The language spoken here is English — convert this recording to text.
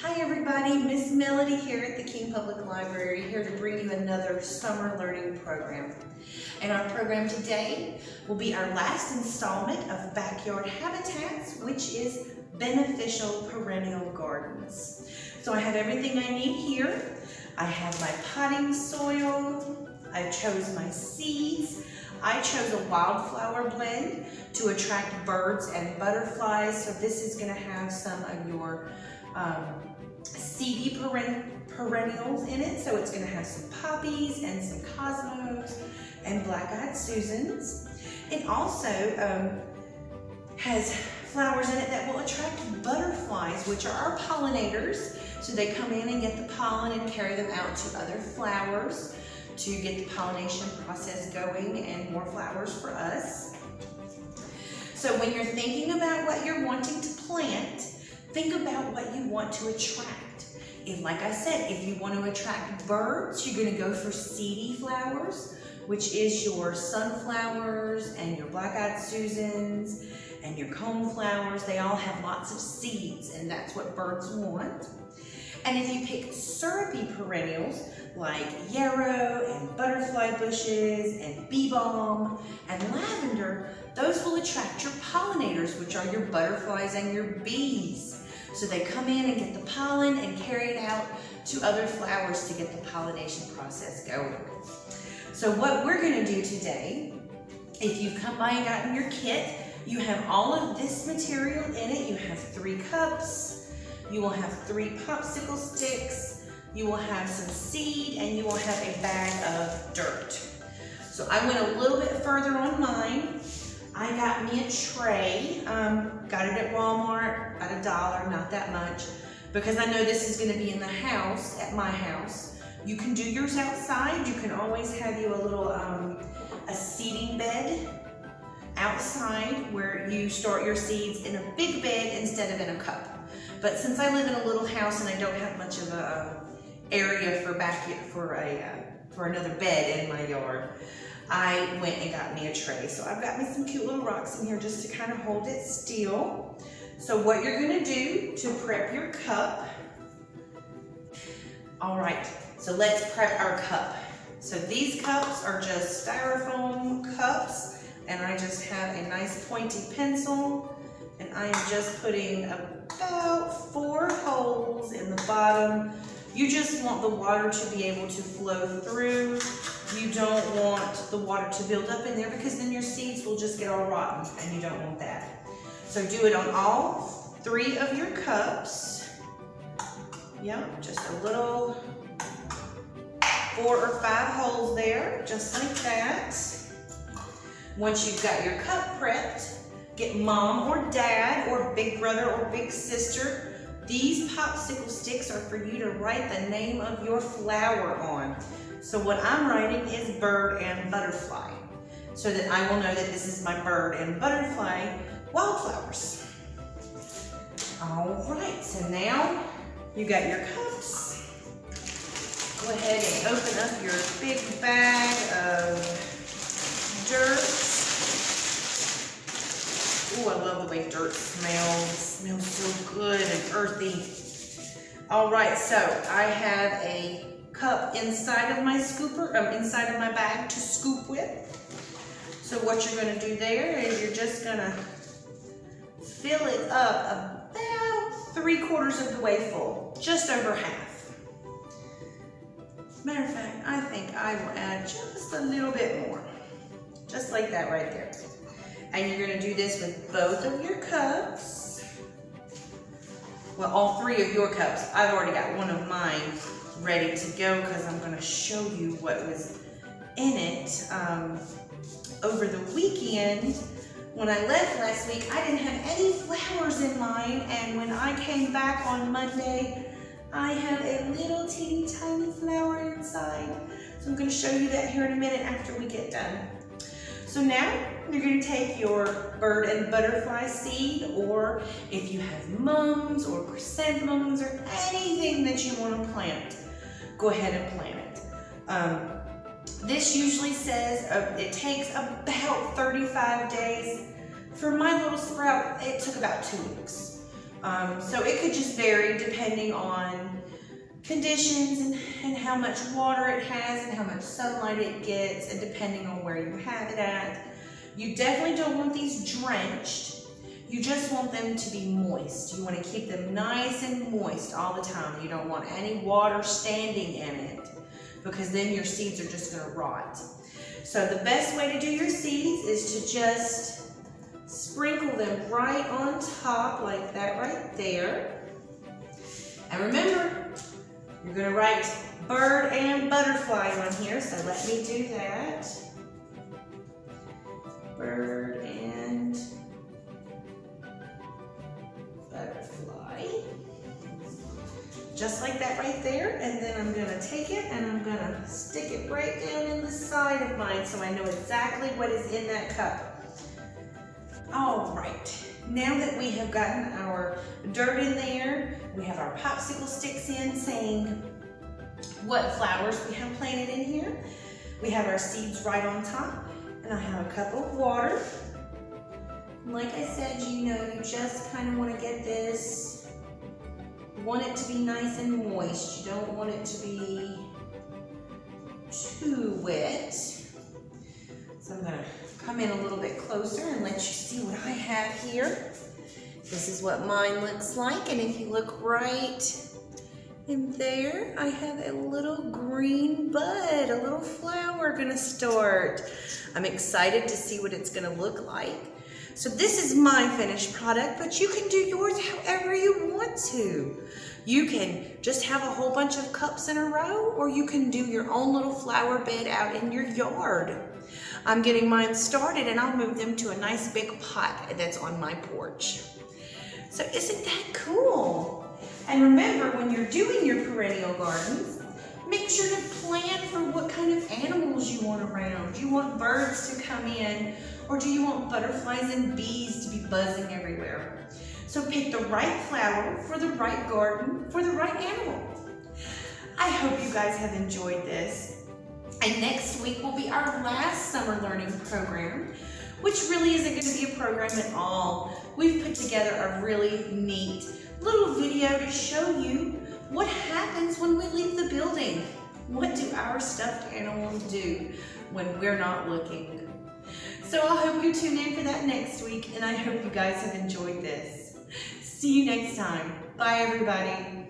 Hi everybody, Miss Melody here at the King Public Library, here to bring you another summer learning program. And our program today will be our last installment of Backyard Habitats, which is beneficial perennial gardens. So I have everything I need here. I have my potting soil, I chose my seeds, I chose a wildflower blend to attract birds and butterflies. So this is going to have some of your seedy perennials in it. So it's going to have some poppies and some cosmos and black-eyed Susans. It also has flowers in it that will attract butterflies, which are our pollinators. So they come in and get the pollen and carry them out to other flowers to get the pollination process going and more flowers for us. So when you're thinking about what you're wanting to plant, think about what you want to attract. If, like I said, if you want to attract birds, you're going to go for seedy flowers, which is your sunflowers and your black-eyed Susans and your coneflowers. They all have lots of seeds, and that's what birds want. And if you pick syrupy perennials like yarrow and butterfly bushes and bee balm and lavender, those will attract your pollinators, which are your butterflies and your bees. So they come in and get the pollen and carry it out to other flowers to get the pollination process going. So what we're going to do today, if you've come by and gotten your kit, you have all of this material in it. You have 3 cups. You will have 3 popsicle sticks, you will have some seed, and you will have a bag of dirt. So I went a little bit further on mine. I got me a tray, got it at Walmart at $1, not that much, because I know this is gonna be in the house, at my house. You can do yours outside. You can always have you a little, a seeding bed outside where you store your seeds in a big bed instead of in a cup. But since I live in a little house and I don't have much of a area for another bed in my yard, I went and got me a tray. So I've got me some cute little rocks in here just to kind of hold it still. So what you're gonna do to prep your cup. All right, so let's prep our cup. So these cups are just styrofoam cups, and I just have a nice pointy pencil. And I am just putting about 4 holes in the bottom. You just want the water to be able to flow through. You don't want the water to build up in there because then your seeds will just get all rotten, and you don't want that. So do it on all 3 of your cups. Yep, just a little 4 or 5 holes there, just like that. Once you've got your cup prepped, get mom or dad or big brother or big sister. These popsicle sticks are for you to write the name of your flower on. So what I'm writing is bird and butterfly, so that I will know that this is my bird and butterfly wildflowers. All right, so now you got your cups. Go ahead and open up your big bag of dirt. Ooh, I love the way dirt smells. It smells so good and earthy. All right, so I have a cup inside of my scooper, inside of my bag to scoop with. So what you're gonna do there is you're just gonna fill it up about 3/4 of the way full, just over half. Matter of fact, I think I will add just a little bit more. Just like that right there. And you're gonna do this with both of your cups. Well, all 3 of your cups. I've already got one of mine ready to go because I'm gonna show you what was in it. Over the weekend, when I left last week, I didn't have any flowers in mine. And when I came back on Monday, I have a little teeny tiny flower inside. So I'm gonna show you that here in a minute after we get done. So now you're going to take your bird and butterfly seed, or if you have mums or chrysanthemums or anything that you want to plant, go ahead and plant it. This usually says it takes about 35 days. For my little sprout, it took about 2 weeks. So it could just vary depending on conditions and how much water it has and how much sunlight it gets, and depending on where you have it at. You definitely don't want these drenched. You just want them to be moist. You want to keep them nice and moist all the time. You don't want any water standing in it, because then your seeds are just going to rot. So the best way to do your seeds is to just sprinkle them right on top like that right there. And remember, you're going to write bird and butterfly on here, so let me do that. Bird and butterfly. Just like that right there. And then I'm going to take it and I'm going to stick it right down in the side of mine so I know exactly what is in that cup. All right, now that we have gotten our dirt in there, we have our popsicle sticks in saying what flowers we have planted in here. We have our seeds right on top, and I have a cup of water. And like I said, you know, you just kind of want to get this, you want it to be nice and moist. You don't want it to be too wet. So I'm going to come in a little bit closer and let you see what I have here. This is what mine looks like, and if you look right in there, I have a little green bud, a little flower gonna start. I'm excited to see what it's gonna look like. So this is my finished product, but you can do yours however you want to. You can just have a whole bunch of cups in a row, or you can do your own little flower bed out in your yard. I'm getting mine started, and I'll move them to a nice big pot that's on my porch. So isn't that cool? And remember, when you're doing your perennial gardens, make sure to plan for what kind of animals you want around. Do you want birds to come in, or do you want butterflies and bees to be buzzing everywhere? So pick the right flower for the right garden for the right animal. I hope you guys have enjoyed this. And next week will be our last summer learning program, which really isn't going to be a program at all. We've put together a really neat little video to show you what happens when we leave the building. What do our stuffed animals do when we're not looking? So I hope you tune in for that next week, and I hope you guys have enjoyed this. See you next time. Bye, everybody.